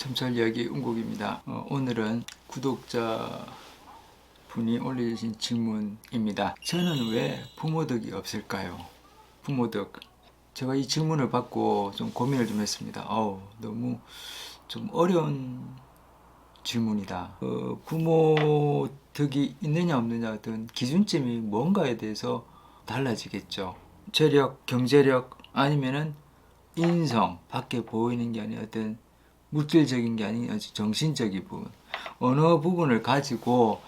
첨철 이야기 운국입니다. 오늘은 구독자 분이 올려주신 질문입니다. 저는 왜 부모덕이 없을까요? 부모덕. 제가 이 질문을 받고 좀 고민을 좀 했습니다. 너무 좀 어려운 질문이다. 부모덕이 있느냐 없느냐 어떤 기준점이 뭔가에 대해서 달라지겠죠. 재력, 경제력 아니면은 인성, 밖에 보이는 게 아닌 어떤 물질적인 게 아닌 아주 정신적인 부분, 어느 부분을 가지고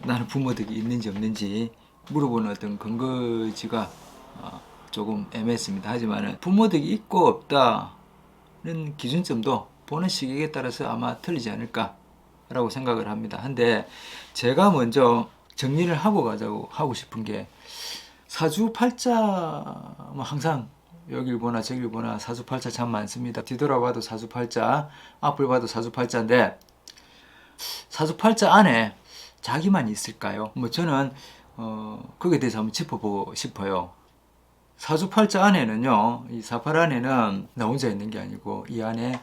나는 부모덕이 있는지 없는지 물어보는 어떤 근거지가 조금 애매했습니다. 하지만 부모덕이 있고 없다는 기준점도 보는 시각에 따라서 아마 틀리지 않을까라고 생각을 합니다. 근데 제가 먼저 정리를 하고 싶은 게 사주팔자 항상 여길 보나 저길 보나 사주팔자 참 많습니다. 뒤돌아봐도 사주팔자, 앞을 봐도 사주팔자인데 사주팔자 안에 자기만 있을까요? 저는 거기에 대해서 한번 짚어보고 싶어요. 사주팔자 안에는요, 이 사팔 안에는 나 혼자 있는 게 아니고 이 안에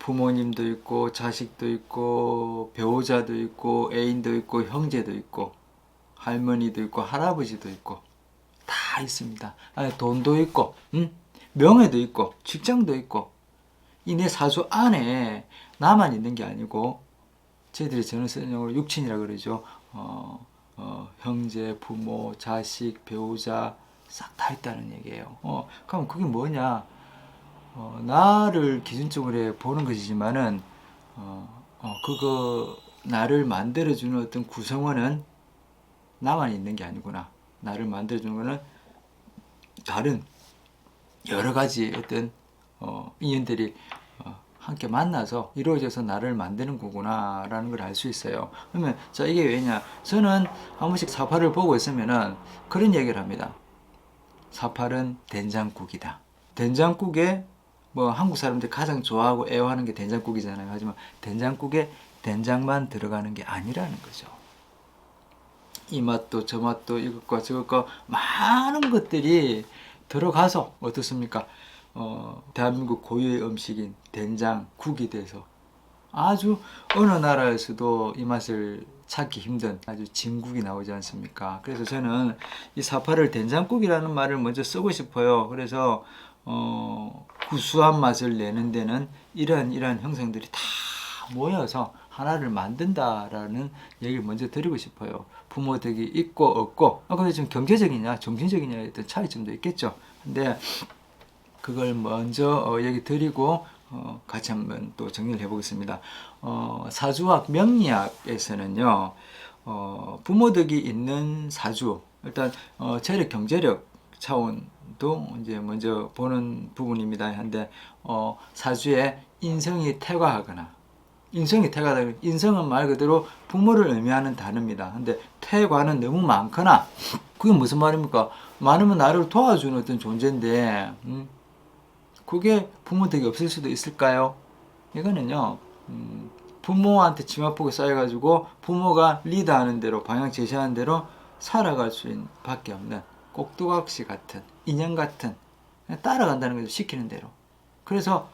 부모님도 있고 자식도 있고 배우자도 있고 애인도 있고 형제도 있고 할머니도 있고 할아버지도 있고 다 있습니다. 돈도 있고, 명예도 있고, 직장도 있고, 이 내 사주 안에 나만 있는 게 아니고, 저희들이 저는 쓰는 용어로 육친이라 그러죠. 형제, 부모, 자식, 배우자, 싹 다 있다는 얘기예요. 그럼 그게 뭐냐? 나를 기준적으로 보는 것이지만은, 그거, 나를 만들어주는 어떤 구성원은 나만 있는 게 아니구나. 나를 만들어주는 거는 다른 여러 가지 어떤 인연들이 함께 만나서 이루어져서 나를 만드는 거구나 라는 걸 알 수 있어요. 그러면 자, 이게 왜냐, 저는 한 번씩 사팔을 보고 있으면은 그런 얘기를 합니다. 사팔은 된장국이다. 된장국에 한국 사람들이 가장 좋아하고 애호하는 게 된장국이잖아요. 하지만 된장국에 된장만 들어가는 게 아니라는 거죠. 이 맛도 저 맛도 이것과 저것과 많은 것들이 들어가서 어떻습니까? 대한민국 고유의 음식인 된장국이 돼서 아주 어느 나라에서도 이 맛을 찾기 힘든 아주 진국이 나오지 않습니까? 그래서 저는 이 사파를 된장국이라는 말을 먼저 쓰고 싶어요. 그래서 구수한 맛을 내는 데는 이러한 형성들이 다 모여서 하나를 만든다라는 얘기를 먼저 드리고 싶어요. 부모덕이 있고 없고, 근데 지금 경제적이냐 정신적이냐에 어떤 차이점도 있겠죠. 근데 그걸 먼저 얘기 드리고 같이 한번 또 정리를 해보겠습니다. 사주학 명리학에서는요, 부모덕이 있는 사주, 일단 재력 경제력 차원도 이제 먼저 보는 부분입니다. 한데 사주에 인성이 퇴과하거나, 인성은 말 그대로 부모를 의미하는 단어입니다. 근데 퇴과는 너무 많거나, 그게 무슨 말입니까? 많으면 나를 도와주는 어떤 존재인데, 그게 부모덕이 없을 수도 있을까요? 이거는요, 부모한테 치맛보고 쌓여가지고 부모가 리드하는 대로, 방향 제시하는 대로 살아갈 수 밖에 없는 꼭두각시 같은, 인형 같은, 따라간다는 거죠. 시키는 대로. 그래서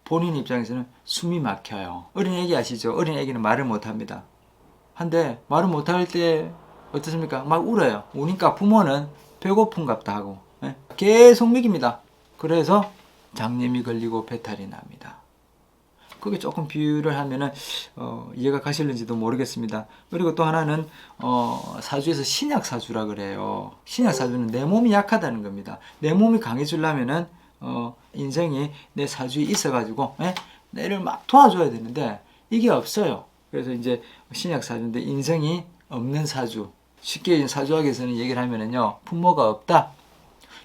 본인 입장에서는 숨이 막혀요. 어린애기 아시죠? 어린애기는 말을 못합니다. 한데 말을 못할 때 어떻습니까? 막 울어요. 우니까 부모는 배고픈갑다 하고 계속 먹입니다. 그래서 장염이 걸리고 배탈이 납니다. 그게 조금 비유를 하면은 이해가 가실는지도 모르겠습니다. 그리고 또 하나는 사주에서 신약사주라 그래요. 신약사주는 내 몸이 약하다는 겁니다. 내 몸이 강해지려면은 인생이 내 사주에 있어가지고 내를 막 도와줘야 되는데 이게 없어요. 그래서 이제 신약사주인데 인성이 없는 사주, 쉽게 사주학에서는 얘기를 하면은요, 부모가 없다.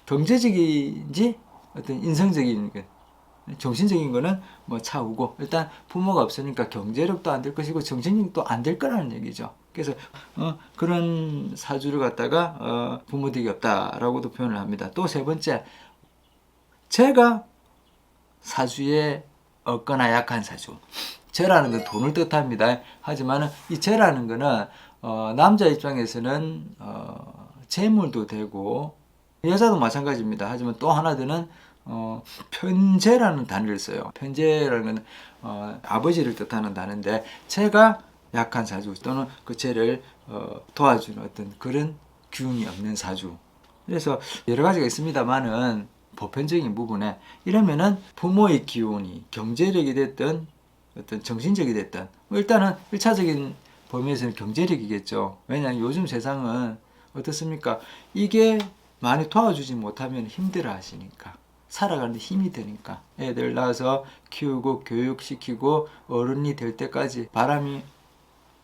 경제적인지 어떤 인성적인 것, 정신적인 거는 차후고, 일단 부모가 없으니까 경제력도 안 될 것이고 정신력도 안 될 거라는 얘기죠. 그래서 그런 사주를 갖다가 부모덕이 없다라고도 표현을 합니다. 또 세 번째, 제가 사주에 없거나 약한 사주. 재라는 건 돈을 뜻합니다. 하지만 이 재라는 거는 남자 입장에서는 재물도 되고, 여자도 마찬가지입니다. 하지만 또 하나들은 편재라는 단어를 써요. 편재라는 건 아버지를 뜻하는 단어인데 재가 약한 사주 또는 그 재를 도와주는 어떤 그런 기운이 없는 사주. 그래서 여러 가지가 있습니다만은 보편적인 부분에 이러면은 부모의 기운이 경제력이 됐든 어떤 정신적이 됐든 일단은 1차적인 범위에서는 경제력이겠죠. 왜냐하면 요즘 세상은 어떻습니까? 이게 많이 도와주지 못하면 힘들어 하시니까. 살아가는데 힘이 드니까. 애들 낳아서 키우고 교육시키고 어른이 될 때까지 바람이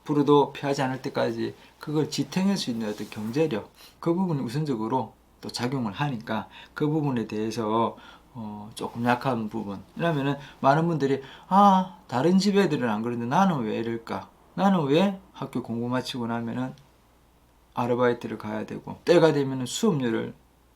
불어도 피하지 않을 때까지 그걸 지탱할 수 있는 어떤 경제력, 그 부분이 우선적으로 또 작용을 하니까 그 부분에 대해서 조금 약한 부분. 이러면은 많은 분들이 다른 집 애들은 안 그런데 나는 왜 이럴까? 나는 왜 학교 공부 마치고 나면은 아르바이트를 가야 되고 때가 되면은 수업료를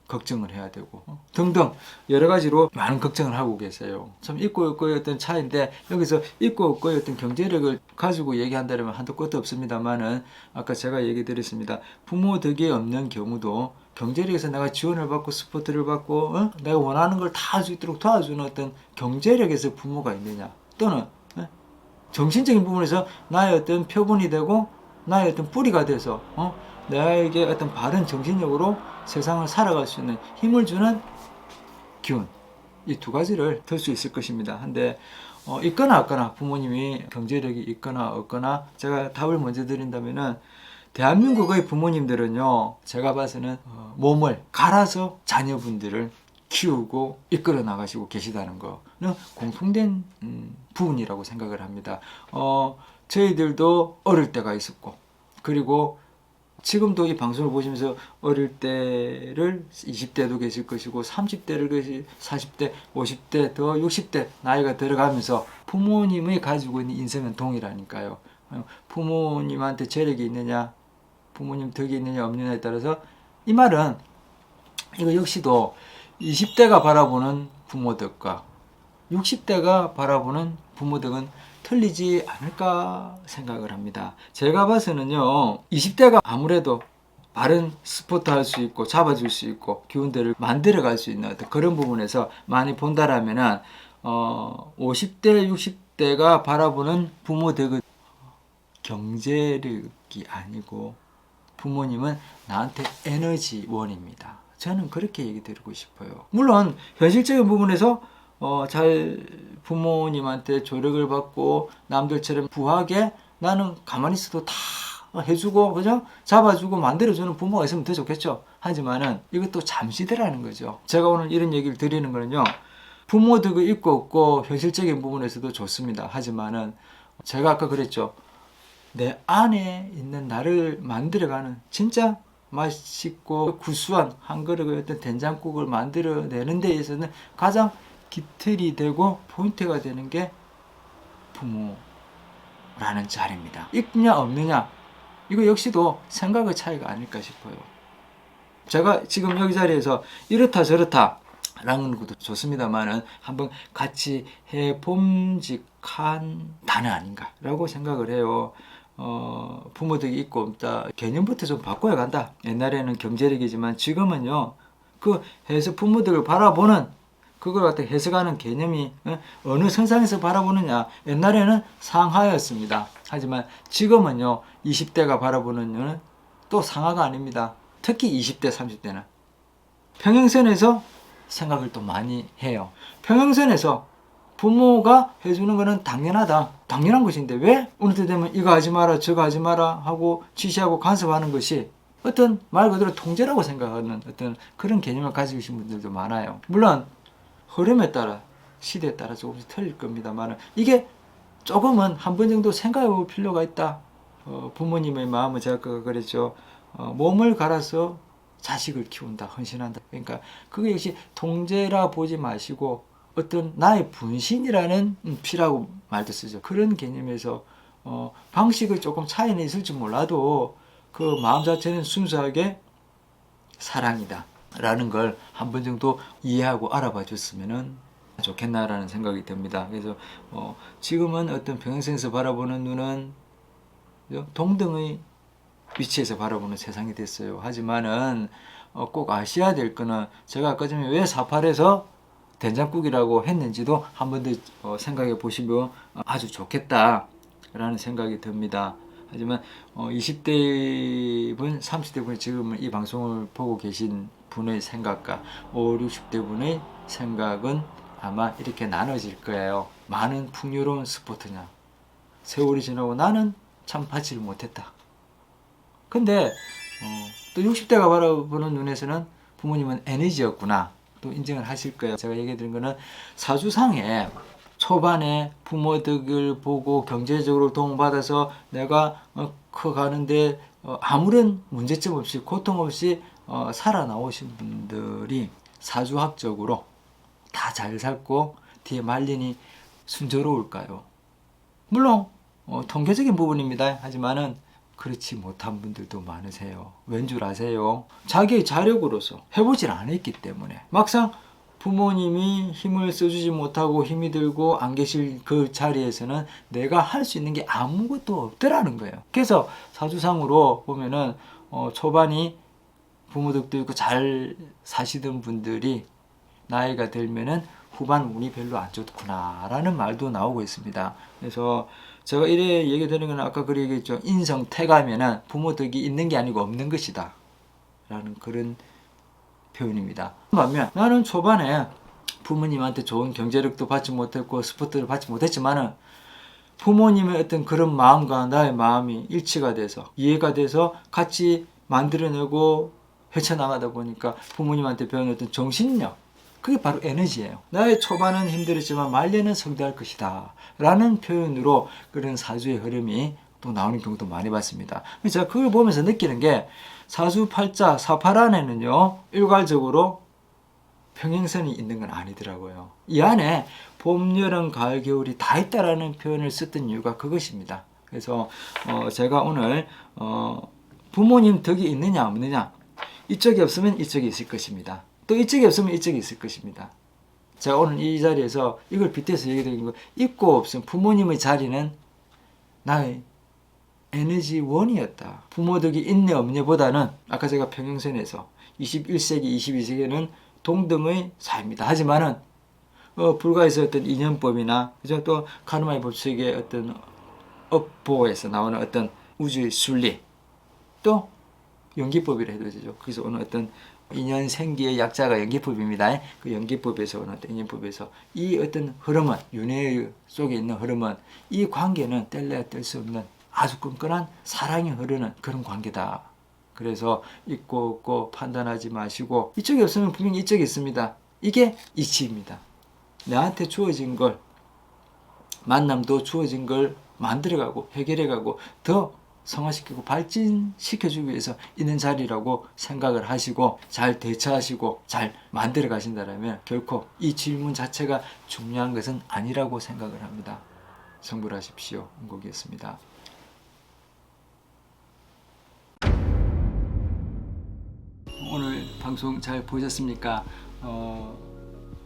걱정을 해야 되고 등등 여러 가지로 많은 걱정을 하고 계세요. 참 있고 없고의 어떤 차이인데 여기서 있고 없고의 어떤 경제력을 가지고 얘기한다면 한도 끝도 없습니다만은 아까 제가 얘기 드렸습니다. 부모 덕에 없는 경우도 경제력에서 내가 지원을 받고 스포트를 받고 내가 원하는 걸 다 할 수 있도록 도와주는 어떤 경제력에서 부모가 있느냐 또는 정신적인 부분에서 나의 어떤 표본이 되고 나의 어떤 뿌리가 돼서 나에게 어떤 바른 정신력으로 세상을 살아갈 수 있는 힘을 주는 기운, 이 두 가지를 들 수 있을 것입니다. 한데 있거나 없거나 부모님이 경제력이 있거나 없거나 제가 답을 먼저 드린다면은 대한민국의 부모님들은요 제가 봐서는 몸을 갈아서 자녀분들을 키우고 이끌어 나가시고 계시다는 거는 공통된 부분이라고 생각을 합니다. 저희들도 어릴 때가 있었고 그리고 지금도 이 방송을 보시면서 어릴 때를 20대도 계실 것이고 30대를 계실 40대, 50대, 더 60대 나이가 들어가면서 부모님이 가지고 있는 인생은 동일하니까요. 부모님한테 재력이 있느냐, 부모님 덕이 있느냐 없느냐에 따라서 이 말은 이거 역시도 20대가 바라보는 부모 덕과 60대가 바라보는 부모 덕은 틀리지 않을까 생각을 합니다. 제가 봐서는요 20대가 아무래도 바른 스포트 할 수 있고 잡아줄 수 있고 기운들을 만들어 갈 수 있는 어떤 그런 부분에서 많이 본다라면은 50대 60대가 바라보는 부모 덕은 경제력이 아니고 부모님은 나한테 에너지원입니다. 저는 그렇게 얘기 드리고 싶어요. 물론 현실적인 부분에서 잘 부모님한테 조력을 받고 남들처럼 부하게 나는 가만히 있어도 다 해주고 그죠? 잡아주고 만들어주는 부모가 있으면 더 좋겠죠. 하지만은 이것도 잠시더라는 거죠. 제가 오늘 이런 얘기를 드리는 거는요. 부모 덕이 있고 없고 현실적인 부분에서도 좋습니다. 하지만은 제가 아까 그랬죠. 내 안에 있는 나를 만들어가는 진짜 맛있고 구수한 한 그릇의 어떤 된장국을 만들어내는 데 있어서는 가장 깃털이 되고 포인트가 되는 게 부모라는 자리입니다. 있냐 없느냐 이거 역시도 생각의 차이가 아닐까 싶어요. 제가 지금 여기 자리에서 이렇다 저렇다 라는 것도 좋습니다만은 한번 같이 해봄직한 단어 아닌가라고 생각을 해요. 부모들이 있고 없다 개념부터 좀 바꿔야 간다. 옛날에는 경제력이지만 지금은요 그 해서 부모들을 바라보는 그걸 갖다 해석하는 개념이 어느 선상에서 바라보느냐. 옛날에는 상하였습니다. 하지만 지금은요 20대가 바라보는 또 상하가 아닙니다. 특히 20대 30대는 평행선에서 생각을 또 많이 해요. 평행선에서 부모가 해주는 거는 당연하다. 당연한 것인데 왜 어느 때 되면 이거 하지 마라 저거 하지 마라 하고 지시하고 간섭하는 것이 어떤 말 그대로 통제라고 생각하는 어떤 그런 개념을 가지고 계신 분들도 많아요. 물론 흐름에 따라 시대에 따라 조금씩 틀릴 겁니다만 이게 조금은 한 번 정도 생각해 볼 필요가 있다. 부모님의 마음은 제가 그랬죠. 몸을 갈아서 자식을 키운다, 헌신한다. 그러니까 그게 역시 통제라 보지 마시고 어떤 나의 분신이라는 피라고 말도 쓰죠. 그런 개념에서 방식을 조금 차이는 있을지 몰라도 그 마음 자체는 순수하게 사랑이다 라는 걸 한 번 정도 이해하고 알아봐 줬으면 좋겠나라는 생각이 듭니다. 그래서 지금은 어떤 평행선에서 바라보는 눈은 동등의 위치에서 바라보는 세상이 됐어요. 하지만은 꼭 아셔야 될 거는 제가 아까 전에 왜 48에서 된장국이라고 했는지도 한 번 더 생각해 보시면 아주 좋겠다라는 생각이 듭니다. 하지만 20대 분, 30대 분 지금 이 방송을 보고 계신 분의 생각과 5, 60대 분의 생각은 아마 이렇게 나눠질 거예요. 많은 풍요로운 스포츠냐, 세월이 지나고 나는 참 받지를 못했다. 근데 또 60대가 바라보는 눈에서는 부모님은 에너지였구나 또 인정을 하실 거예요. 제가 얘기해 드린 거는 사주상에 초반에 부모 덕을 보고 경제적으로 도움받아서 내가 커가는데 아무런 문제점 없이 고통 없이 살아나오신 분들이 사주학적으로 다 잘 살고 뒤에 말년이 순조로울까요? 물론 통계적인 부분입니다. 하지만은 그렇지 못한 분들도 많으세요. 왠 줄 아세요? 자기의 자력으로서 해보질 않았기 때문에 막상 부모님이 힘을 써주지 못하고 힘이 들고 안 계실 그 자리에서는 내가 할 수 있는 게 아무것도 없더라는 거예요. 그래서 사주상으로 보면은 초반이 부모 덕도 있고 잘 사시던 분들이 나이가 들면은 후반 운이 별로 안 좋구나 라는 말도 나오고 있습니다. 그래서 제가 이래 얘기 드리는 건 아까 그 얘기했죠. 인성태가면은 부모 덕이 있는 게 아니고 없는 것이다 라는 그런 표현입니다. 반면 나는 초반에 부모님한테 좋은 경제력도 받지 못했고 스포트를 받지 못했지만은 부모님의 어떤 그런 마음과 나의 마음이 일치가 돼서 이해가 돼서 같이 만들어내고 헤쳐나가다 보니까 부모님한테 배운 어떤 정신력, 그게 바로 에너지예요. 나의 초반은 힘들었지만 말년은 성대할 것이다 라는 표현으로 그런 사주의 흐름이 또 나오는 경우도 많이 봤습니다. 제가 그걸 보면서 느끼는 게 사주팔자 사팔 안에는요 일괄적으로 평행선이 있는 건 아니더라고요. 이 안에 봄, 여름, 가을, 겨울이 다 있다라는 표현을 썼던 이유가 그것입니다. 그래서 제가 오늘 부모님 덕이 있느냐 없느냐, 이쪽이 없으면 이쪽이 있을 것입니다. 또 이쪽이 없으면 이쪽이 있을 것입니다. 제가 오늘 이 자리에서 이걸 빗대서 얘기드린 거, 있고 없음 부모님의 자리는 나의 에너지 원이었다. 부모 덕이 있네 없네 보다는 아까 제가 평행선에서 21세기 22세기는 동등의 사회입니다. 하지만은 불가에서 어떤 인연법이나 그죠, 또 카르마의 법칙의 어떤 업보에서 나오는 어떤 우주의 순리, 또 연기법이라 해도 되죠. 그래서 오늘 어떤 인연 생기의 약자가 연기법입니다. 그 연기법에서 오는 어떤 인연법에서 이 어떤 흐름은, 윤회 속에 있는 흐름은, 이 관계는 뗄래야 뗄 수 없는 아주 끈끈한 사랑이 흐르는 그런 관계다. 그래서 있고 없고 판단하지 마시고 이쪽이 없으면 분명히 이쪽이 있습니다. 이게 이치입니다. 나한테 주어진 걸, 만남도 주어진 걸 만들어가고 해결해가고 더 성화시키고 발전시켜주기 위해서 있는 자리라고 생각을 하시고 잘 대처하시고 잘 만들어 가신다면 결코 이 질문 자체가 중요한 것은 아니라고 생각을 합니다. 성불하십시오. 은곡이었습니다. 오늘 방송 잘 보셨습니까?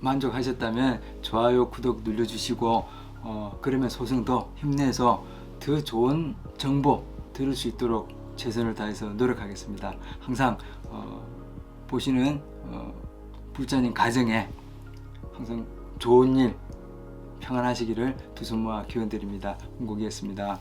만족하셨다면 좋아요, 구독 눌러주시고 그러면 소승도 힘내서 더 좋은 정보 들을 수 있도록 최선을 다해서 노력하겠습니다. 항상 보시는 불자님 가정에 항상 좋은 일 평안하시기를 두 손 모아 기원드립니다. 은곡이었습니다.